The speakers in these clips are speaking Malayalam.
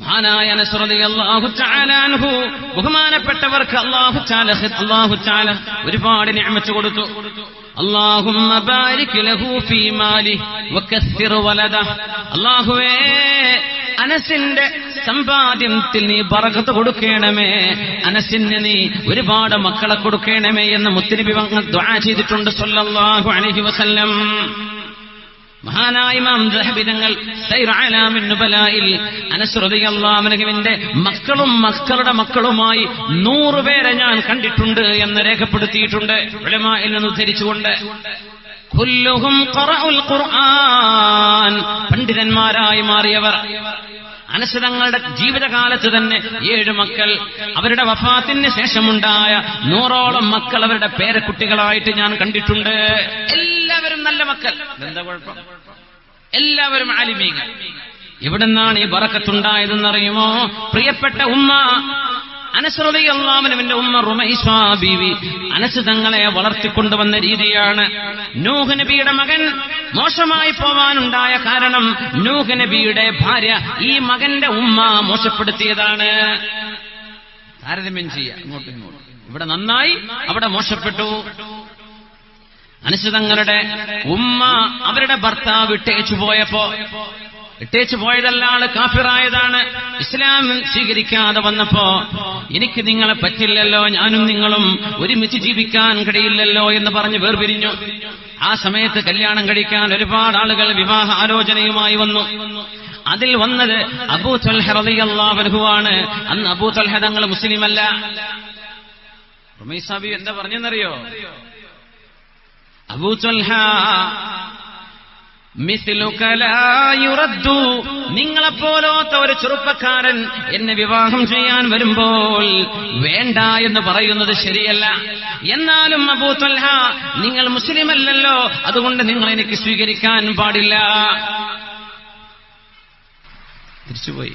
മഹാനായ അനസ് റളിയല്ലാഹു തആല അൻഹു ബഹുമാനപ്പെട്ടവർക്ക് അല്ലാഹു തആല ഒരുപാട് നിഅമത്ത് കൊടുത്തു. അല്ലാഹുമ്മ ബാരിക് ലഹു ഫീ മാലി വകസ്സിർ വലദ. അല്ലാഹുവേ അനസിന്റെ സമ്പാദ്യത്തിൽ നീ ബറകത്ത് കൊടുക്കണമേ, അനസിന് നീ ഒരുപാട് മക്കളെ കൊടുക്കണമേ എന്ന് മുത്തുനബി ദുആ ചെയ്തിട്ടുണ്ട് സല്ലല്ലാഹു അലൈഹി വസല്ലം. മഹാനായ ഇമാം ദഹബി തങ്ങൾ സൈർ അലാമിൻ നുബലായിൽ അനസ് റളിയല്ലാഹു അൻഹുവിന്റെ മക്കളും മക്കളുടെ മക്കളുമായി 100 പേരെ ഞാൻ കണ്ടിട്ടുണ്ട് എന്ന് രേഖപ്പെടുത്തിയിട്ടുണ്ട് ഉലമായിൽ നിന്ന് ഉദ്ധരിച്ചുകൊണ്ട്. കുല്ലുഹും ഖറഉൽ ഖുർആൻ, പണ്ഡിതന്മാരായി മാറിയവർ. അനസ് തങ്ങളുടെ ജീവിതകാലത്ത് തന്നെ 7 മക്കൾ, അവരുടെ വഫാത്തിന് ശേഷമുണ്ടായ 100ഓളം മക്കൾ അവരുടെ പേരക്കുട്ടികളായിട്ട് ഞാൻ കണ്ടിട്ടുണ്ട്. എല്ലാവരും നല്ല മക്കൾ. എന്താ കുഴപ്പം? എല്ലാവരും ആലിമീങ്ങൾ. എവിടെന്നാണ് ഈ ബറക്കത്തുണ്ടായതെന്നറിയുമോ? പ്രിയപ്പെട്ട ഉമ്മ അനസ് റളിയല്ലാഹു അൻഹുവിന്റെ ഉമ്മ റുമൈസ ബീവി അനസ് തങ്ങളെ വളർത്തിക്കൊണ്ടുവന്ന രീതിയാണ്. നൂഹ് നബിയുടെ മകൻ മോശമായി പോവാനുണ്ടായ കാരണം നൂഹ് നബിയുടെ ഭാര്യ ഈ മകന്റെ ഉമ്മ മോശപ്പെടുത്തിയതാണ്. താരതമ്യം ചെയ്യാം അങ്ങോട്ടും ഇങ്ങോട്ടും. ഇവിടെ നന്നായി, അവിടെ മോശപ്പെട്ടു. അനസ് തങ്ങളുടെ ഉമ്മ അവരുടെ ഭർത്താവ് ഇട്ടേച്ചു പോയതല്ല, ആള് കാഫിറായതാണ്. ഇസ്ലാം സ്വീകരിക്കാതെ വന്നപ്പോ എനിക്ക് നിങ്ങളെ പറ്റില്ലല്ലോ, ഞാനും നിങ്ങളും ഒരുമിച്ച് ജീവിക്കാൻ കഴിയില്ലല്ലോ എന്ന് പറഞ്ഞ് വേർപിരിഞ്ഞു. ആ സമയത്ത് കല്യാണം കഴിക്കാൻ ഒരുപാട് ആളുകൾ വിവാഹ ആലോചനയുമായി വന്നു. അതിൽ വന്നത് അബൂ തൽഹ റളിയല്ലാഹു അൻഹു ആണ്. അന്ന് അബൂ തൽഹ തങ്ങൾ മുസ്ലിമല്ല. റുമൈസ ബി എന്താ പറഞ്ഞെന്നറിയോ? അബൂ തൽഹ മിസ്ലുക ലാ യുറദ്ദു, നിങ്ങളെപ്പോലത്തെ ഒരു ചെറുപ്പക്കാരൻ എന്നെ വിവാഹം ചെയ്യാൻ വരുമ്പോൾ വേണ്ട എന്ന് പറയുന്നത് ശരിയല്ല. എന്നാലും അബൂ തൽഹ, നിങ്ങൾ മുസ്ലിമല്ലല്ലോ, അതുകൊണ്ട് നിങ്ങൾ എനിക്ക് സ്വീകരിക്കാൻ പാടില്ല. തിരിച്ചുപോയി.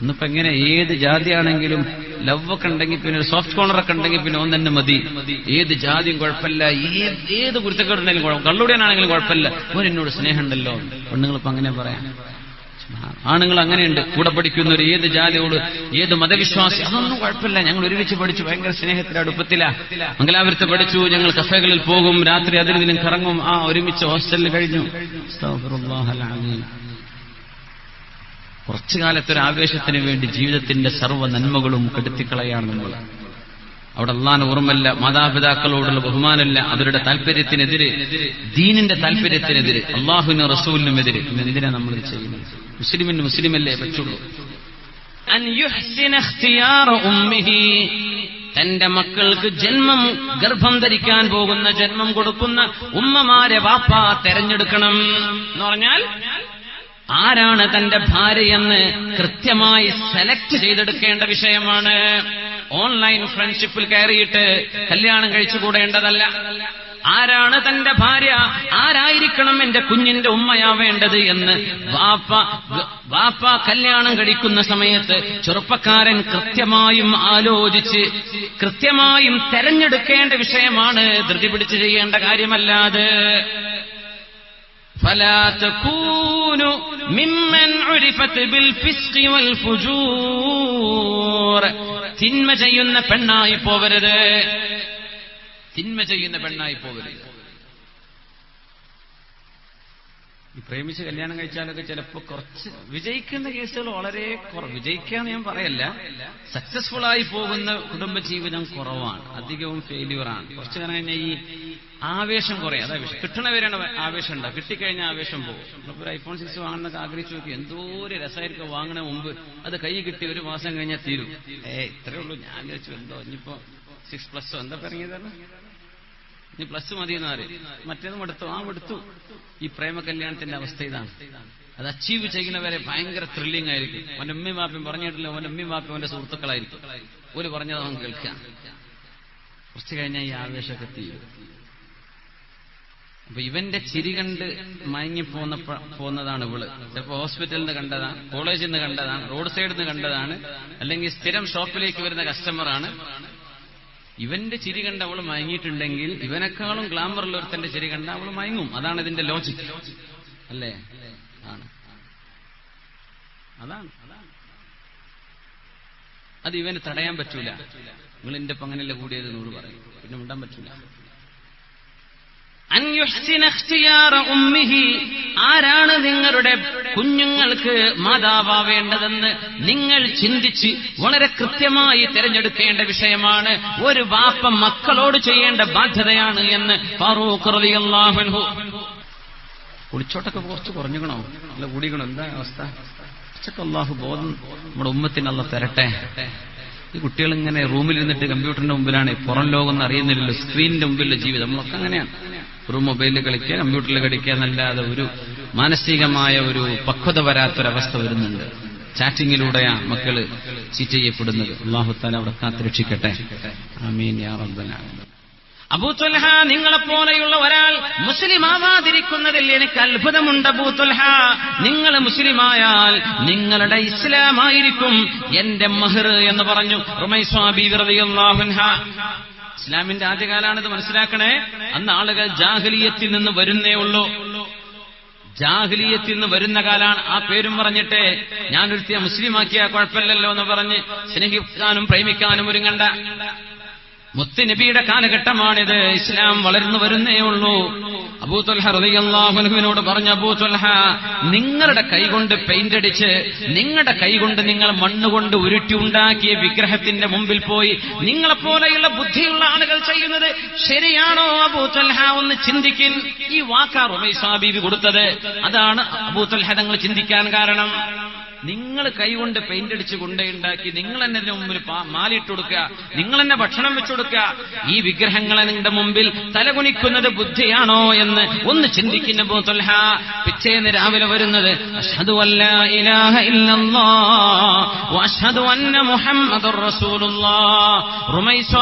ഇന്നിപ്പോ എങ്ങനെ ഏത് ജാതിയാണെങ്കിലും ലവ് ഒക്കെ ഉണ്ടെങ്കിൽ പിന്നെ സോഫ്റ്റ് കോർണറൊക്കെ ഉണ്ടെങ്കിൽ പിന്നെ ഒന്ന് തന്നെ മതി. ഏത് ജാതിയും കുഴപ്പമില്ല, ഏത് കുരുത്തക്കേടുണ്ടെങ്കിലും കള്ളുടിയാനാണെങ്കിലും കുഴപ്പമില്ല, എന്നോട് സ്നേഹമുണ്ടല്ലോ. പെണ്ണുങ്ങളിപ്പോ അങ്ങനെ പറയാം. ആണുങ്ങൾ അങ്ങനെയുണ്ട്. കൂടെ പഠിക്കുന്നവർ ഏത് ജാതിയോട് ഏത് മതവിശ്വാസി അതൊന്നും കുഴപ്പമില്ല, ഞങ്ങൾ ഒരുമിച്ച് പഠിച്ചു, ഭയങ്കര സ്നേഹത്തിന്റെ അടുപ്പത്തിലാ, മംഗലാപുരത്ത് പഠിച്ചു, ഞങ്ങൾ കഫേകളിൽ പോകും, രാത്രി അതിനും കറങ്ങും, ഒരുമിച്ച് ഹോസ്റ്റലിൽ കഴിഞ്ഞു. കുറച്ചു കാലത്തൊരു ആവേശത്തിന് വേണ്ടി ജീവിതത്തിന്റെ സർവ്വ നന്മകളും കെടുത്തിക്കളയാണ് നമ്മൾ. അവിടെ അല്ലാഹുവിനെ ഓർമ്മല്ല, മാതാപിതാക്കളോടുള്ള ബഹുമാനമില്ല, അവരുടെ താല്പര്യത്തിനെതിരെ, ദീനിന്റെ താല്പര്യത്തിനെതിരെ, അള്ളാഹുവിനും റസൂലിനുമെതിരെ. എന്തിനാ നമ്മൾ ചെയ്യുന്നത്? മുസ്ലിമിന് മുസ്ലിമല്ലേ പറ്റുള്ളൂ. അൻ യുഹ്സിന ഇഖ്തിയാറ ഉമ്മിഹി, തന്റെ മക്കൾക്ക് ഗർഭം ധരിക്കാൻ പോകുന്ന, ജന്മം കൊടുക്കുന്ന ഉമ്മമാരെ വാപ്പ തെരഞ്ഞെടുക്കണം. എന്ന് പറഞ്ഞാൽ ആരാണ് തന്റെ ഭാര്യയെന്ന് കൃത്യമായി സെലക്ട് ചെയ്തെടുക്കേണ്ട വിഷയമാണ്. ഓൺലൈൻ ഫ്രണ്ട്ഷിപ്പിൽ കയറിയിട്ട് കല്യാണം കഴിച്ചുകൂടേണ്ടതല്ല. ആരാണ് തന്റെ ഭാര്യ, ആരായിരിക്കണം എന്റെ കുഞ്ഞിന്റെ ഉമ്മയാവേണ്ടത് എന്ന് വാപ്പ കല്യാണം കഴിക്കുന്ന സമയത്ത് ചെറുപ്പക്കാരൻ കൃത്യമായും ആലോചിച്ച് കൃത്യമായും തെരഞ്ഞെടുക്കേണ്ട വിഷയമാണ്. ധൃതി പിടിച്ച് ചെയ്യേണ്ട കാര്യമല്ലാതെ. فلا تكونوا ممن عرفت بالفسق والفجور, തിന്മ ചെയ്യുന്ന പെണ്ണായി പോവരുത്. ഈ പ്രേമിച്ച് കല്യാണം കഴിച്ചാലൊക്കെ ചിലപ്പോൾ കുറച്ച് വിജയിക്കുന്ന കേസുകൾ വളരെ കുറവ്. വിജയിക്കാന്ന് ഞാൻ പറയല്ല, സക്സസ്ഫുൾ ആയി പോകുന്ന കുടുംബജീവിതം കുറവാണ്, അധികവും ഫെയില്യൂറാണ്. കുറച്ച് കാലം കഴിഞ്ഞാൽ ഈ ആവേശം കുറയും. അതാ കിട്ടണവരാണ് ആവേശം ഉണ്ടാവും, കിട്ടിക്കഴിഞ്ഞാൽ ആവേശം പോകും. ഒരു iPhone 6 വാങ്ങണമെന്നൊക്കെ ആഗ്രഹിച്ചു നോക്കി, എന്തോ ഒരു രസമായിരിക്കും വാങ്ങണ മുമ്പ്. അത് കൈ കിട്ടി 1 മാസം കഴിഞ്ഞാൽ തീരും. ഇത്രേ ഉള്ളൂ. ഞാൻ വിചാരിച്ചു എന്തോ ഇനിയിപ്പോ 6+ എന്താ പറഞ്ഞതാണ്, ഇനി പ്ലസ് മതിയെന്ന് പറയും. മറ്റേതും എടുത്തു. ഈ പ്രേമ കല്യാണത്തിന്റെ അവസ്ഥ ഇതാണ്. അത് അച്ചീവ് ചെയ്യുന്നവരെ ഭയങ്കര ത്രില്ലിംഗ് ആയിരിക്കും. അവന്റെ ഉമ്മയും വാപ്പയും പറഞ്ഞിട്ടില്ല, അവന്റെ ഉമ്മയും വാപ്പയും അവന്റെ സുഹൃത്തുക്കളായിരിക്കും. ഒരു പറഞ്ഞത് അവൻ കേൾക്കാം. കുറച്ച് കഴിഞ്ഞാൽ ഈ ആവേശമൊക്കെ തീരും. അപ്പൊ ഇവന്റെ ചിരി കണ്ട് മയങ്ങിപ്പോന്നതാണ് ഇവള്. ചിലപ്പോ ഹോസ്പിറ്റലിൽ നിന്ന് കണ്ടതാണ്, കോളേജിൽ നിന്ന് കണ്ടതാണ്, റോഡ് സൈഡിൽ നിന്ന് കണ്ടതാണ്, അല്ലെങ്കിൽ സ്ഥിരം ഷോപ്പിലേക്ക് വരുന്ന കസ്റ്റമറാണ്. ഇവന്റെ ചിരി കണ്ട് അവൾ മയങ്ങിയിട്ടുണ്ടെങ്കിൽ ഇവനേക്കാളും ഗ്ലാമറുള്ള ഒരുത്തന്റെ ചിരി കണ്ട അവൾ മയങ്ങും. അതാണ് ഇതിന്റെ ലോജിക് അല്ലേ? അതാണ്. അത് ഇവന് തടയാൻ പറ്റൂല. നിങ്ങൾ എന്റെ ഒപ്പം അങ്ങനെയല്ല കൂടിയത് എന്നോട് പറയും, പിന്നെ മിണ്ടാൻ പറ്റൂല. അൻ യുഹ്സിന ഇഖ്തിയാറ ഉമ്മിഹി, ആരാണ് നിങ്ങളുടെ കുഞ്ഞുങ്ങൾക്ക് മാതാവാവേണ്ടതെന്ന് നിങ്ങൾ ചിന്തിച്ച് വളരെ കൃത്യമായി തിരഞ്ഞെടുക്കേണ്ട വിഷയമാണ്. ഒരു ബാപ്പ മക്കളോട് ചെയ്യേണ്ട ബാധ്യതയാണ് എന്ന് ഫാറൂഖ് റളിയല്ലാഹു അൻഹു. കുളിച്ചോട്ടൊക്കെ കുറച്ച് കുറഞ്ഞുകണോ, അല്ല കൂടിക്കണോ, എന്താ അവസ്ഥ? കുറച്ചൊക്കെ അല്ലാഹു ബോധം നമ്മുടെ ഉമ്മത്തിന് അല്ലാഹു തരട്ടെ. ഈ കുട്ടികൾ ഇങ്ങനെ റൂമിലിരുന്നിട്ട് കമ്പ്യൂട്ടറിന്റെ മുമ്പിലാണ്, പുറം ലോകം ഒന്നും അറിയുന്നില്ലല്ലോ, സ്ക്രീനിന്റെ മുമ്പിലുള്ള ജീവിതം. നമ്മളൊക്കെ അങ്ങനെയാണ്, ഒരു മൊബൈലിൽ കളിക്കുക, കമ്പ്യൂട്ടറിൽ കളിക്കുക എന്നല്ലാതെ ഒരു മാനസികമായ ഒരു പക്വത വരാത്തൊരവസ്ഥ വരുന്നുണ്ട്. ചാറ്റിങ്ങിലൂടെയാണ് മക്കള് ചീറ്റ് ചെയ്യപ്പെടുന്നത്. അല്ലാഹു തആല അവിടെ കാത്തുരക്ഷിക്കട്ടെ. ആമീൻ യാ റബ്ബൽ ആലമീൻ. അബൂ ത്വൽഹ, നിങ്ങളെപ്പോലെയുള്ള ഒരാൾ മുസ്ലിം ആവാതിരിക്കുന്നതിൽ എനിക്ക് അത്ഭുതമുണ്ട്. അബൂ ത്വൽഹ, നിങ്ങൾ മുസ്ലിമായാൽ നിങ്ങളുടെ ഇസ്ലാമായിരിക്കും എന്റെ മഹർ എന്ന് പറഞ്ഞു റുമൈസ്വ ബീവി റളിയല്ലാഹു അൻഹ. ഇസ്ലാമിന്റെ ആദ്യകാലാണിത്, മനസ്സിലാക്കണേ. അന്ന് ആളുകൾ ജാഹിലിയത്തിൽ നിന്ന് വരുന്നേ ഉള്ളൂ. ജാഹിലിയത്തിൽ നിന്ന് വരുന്ന കാലാണ്. ആ പേരും പറഞ്ഞിട്ട് ഞാനൊരുത്തിയെ മുസ്ലിമാക്കിയാ കുഴപ്പമില്ലല്ലോ എന്ന് പറഞ്ഞ് സ്നേഹിക്കാനും പ്രേമിക്കാനും ഒരുങ്ങണ്ട. മുത്തുനബിയുടെ കാലഘട്ടമാണിത്. ഇസ്ലാം വളർന്നു വരുന്നേ ഉള്ളൂ. അബൂ ത്വൽഹ റളിയല്ലാഹു അൻഹുവിനോട് പറഞ്ഞു, അബൂ ത്വൽഹ, നിങ്ങളുടെ കൈകൊണ്ട് പെയിന്റ് അടിച്ച്, നിങ്ങളുടെ കൈകൊണ്ട് നിങ്ങൾ മണ്ണുകൊണ്ട് ഉരുട്ടി ഉണ്ടാക്കിയ വിഗ്രഹത്തിന്റെ മുമ്പിൽ പോയി നിങ്ങളെപ്പോലെയുള്ള ബുദ്ധിയുള്ള ആളുകൾ ചെയ്യുന്നത് ശരിയാണോ അബൂ ത്വൽഹ? ഒന്ന് ചിന്തിക്കിൻ. ഈ വാക്കാ റുമൈസ ബീവി കൊടുത്തത്. അതാണ് അബൂ ത്വൽഹ തങ്ങൾ ചിന്തിക്കാൻ കാരണം. നിങ്ങൾ കൈകൊണ്ട് പെയിന്റ് അടിച്ച് കൊണ്ടുണ്ടാക്കി, നിങ്ങൾ തന്നെ ഇതിന് മുമ്പിൽ മാലിട്ട് കൊടുക്കുക, നിങ്ങൾ തന്നെ ഭക്ഷണം വെച്ചു കൊടുക്കുക. ഈ വിഗ്രഹങ്ങളെ നിങ്ങളുടെ മുമ്പിൽ തലകുനിക്കുന്നത് ബുദ്ധിയാണോ എന്ന് ഒന്ന് ചിന്തിക്കുന്ന അബൂ ത്വൽഹ. പിറ്റേന്ന് രാവിലെ വരുന്നത് അശ്ഹദു അല്ലാ ഇലാഹ ഇല്ലല്ലാഹ് വഅശ്ഹദു അന്ന മുഹമ്മദുർ റസൂലുള്ളാഹ്. റുമൈസ,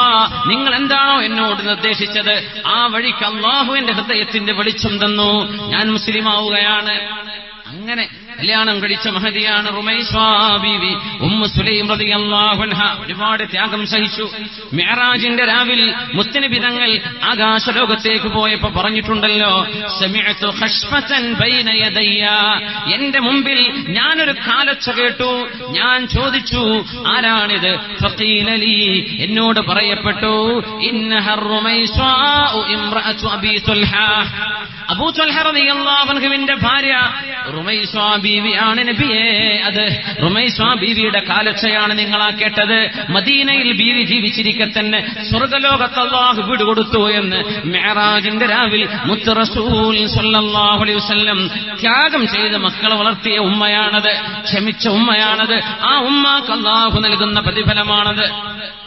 നിങ്ങൾ എന്താണോ എന്നോട് നിർദ്ദേശിച്ചത് ആ വഴിക്ക് അല്ലാഹു എന്റെ ഹൃദയത്തിന്റെ വെളിച്ചം തന്നു, ഞാൻ മുസ്ലിം ആവുകയാണ്. അങ്ങനെ കല്യാണം കഴിച്ച മഹദിയാണ് റുമൈസ ബീവി. ഉമ്മു സുലൈം റളിയല്ലാഹു അൻഹ ഒരുപാട് ത്യാഗം സഹിച്ചു. മിഅ്റാജിന്റെ രാവിൽ മുത്തുനബി തങ്ങൾ ആകാശലോകത്തേക്ക് പോയപ്പോ പറഞ്ഞിട്ടുണ്ടല്ലോ, സമിഅതു ഖശ്ഫതൻ ബൈന യദയ്യ, എന്റെ മുമ്പിൽ ഞാനൊരു കാലൊച്ച കേട്ടു. ഞാൻ ചോദിച്ചു, ആരാണിത്? ഫഖീല ലീ, എന്നോട് പറയപ്പെട്ടു, ഇന്നഹ റുമൈസ ഇംറഅതു അബീ ത്വൽഹ. അബൂ ത്വൽഹ റളിയല്ലാഹു അൻഹുവിന്റെ ഭാര്യ റുമൈസ ബീവിയാണ് നബിയേ. അത് റുമൈസ ബീവിയുടെ കാലൊച്ചയാണ് നിങ്ങളാ കേട്ടത്. മദീനയിൽ ബീവി ജീവിച്ചിരിക്കെ തന്നെ സ്വർഗ്ഗലോകത്ത് അല്ലാഹു വീട് കൊടുത്തു എന്ന് മിഅ്റാജിന്റെ രാവിൽ മുത്ത് റസൂൽ സ്വല്ലല്ലാഹു അലൈഹി വസല്ലം ത്യാഗം ചെയ്ത് മക്കളെ വളർത്തിയ ഉമ്മയാണത്, ക്ഷമിച്ച ഉമ്മയാണത്. ആ ഉമ്മാക്ക് അല്ലാഹു നൽകുന്ന പ്രതിഫലമാണത്.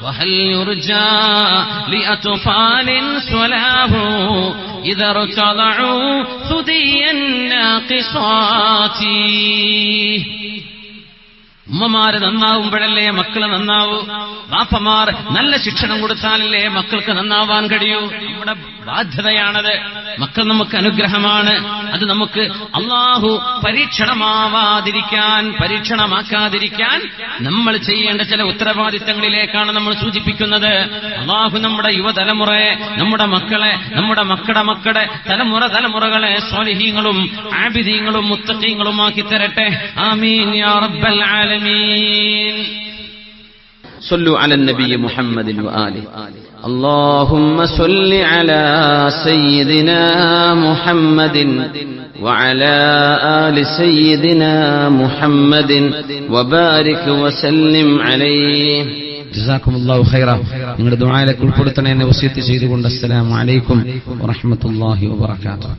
വഹൽ യുർജാ ലിഅത്ഫാലിൻ സ്വലാഹു ഇദ റതദഉ സുദിയൻ നാഖിസാതി. ഉമ്മമാര് നന്നാവുമ്പോഴല്ലേ മക്കള് നന്നാവൂ. ബാപ്പമാർ നല്ല ശിക്ഷണം കൊടുത്താലല്ലേ മക്കൾക്ക് നന്നാവാൻ കഴിയൂ. നമ്മുടെ ബാധ്യതയാണത്. മക്കൾ നമുക്ക് അനുഗ്രഹമാണ്. അത് നമുക്ക് അല്ലാഹു പരീക്ഷണമാക്കാതിരിക്കാൻ നമ്മൾ ചെയ്യേണ്ട ചില ഉത്തരവാദിത്തങ്ങളിലേക്കാണ് നമ്മൾ സൂചിപ്പിക്കുന്നത്. അല്ലാഹു നമ്മുടെ യുവതലമുറയെ, നമ്മുടെ മക്കളെ, നമ്മുടെ മക്കളുടെ തലമുറകളെ സ്വാലിഹീങ്ങളും ആബിദീങ്ങളും മുത്തഖീങ്ങളുമാക്കി തരട്ടെ. ആമീൻ യാ റബ്ബൽ ആലമീൻ. صلوا على النبي محمد وآله. اللهم صل على سيدنا محمد وعلى آل سيدنا محمد وبارك وسلم عليه. ജസാക്കുമുല്ലാഹു ഖൈറ. നിങ്ങളുടെ ദുആയിലേക്ക് ഉൾപ്പെടുത്തണേ എന്ന് വസിയത്ത് ചെയ്തുകൊണ്ട് അസ്സലാമു അലൈക്കും വറഹ്മത്തുള്ളാഹി വബറകാതുഹു.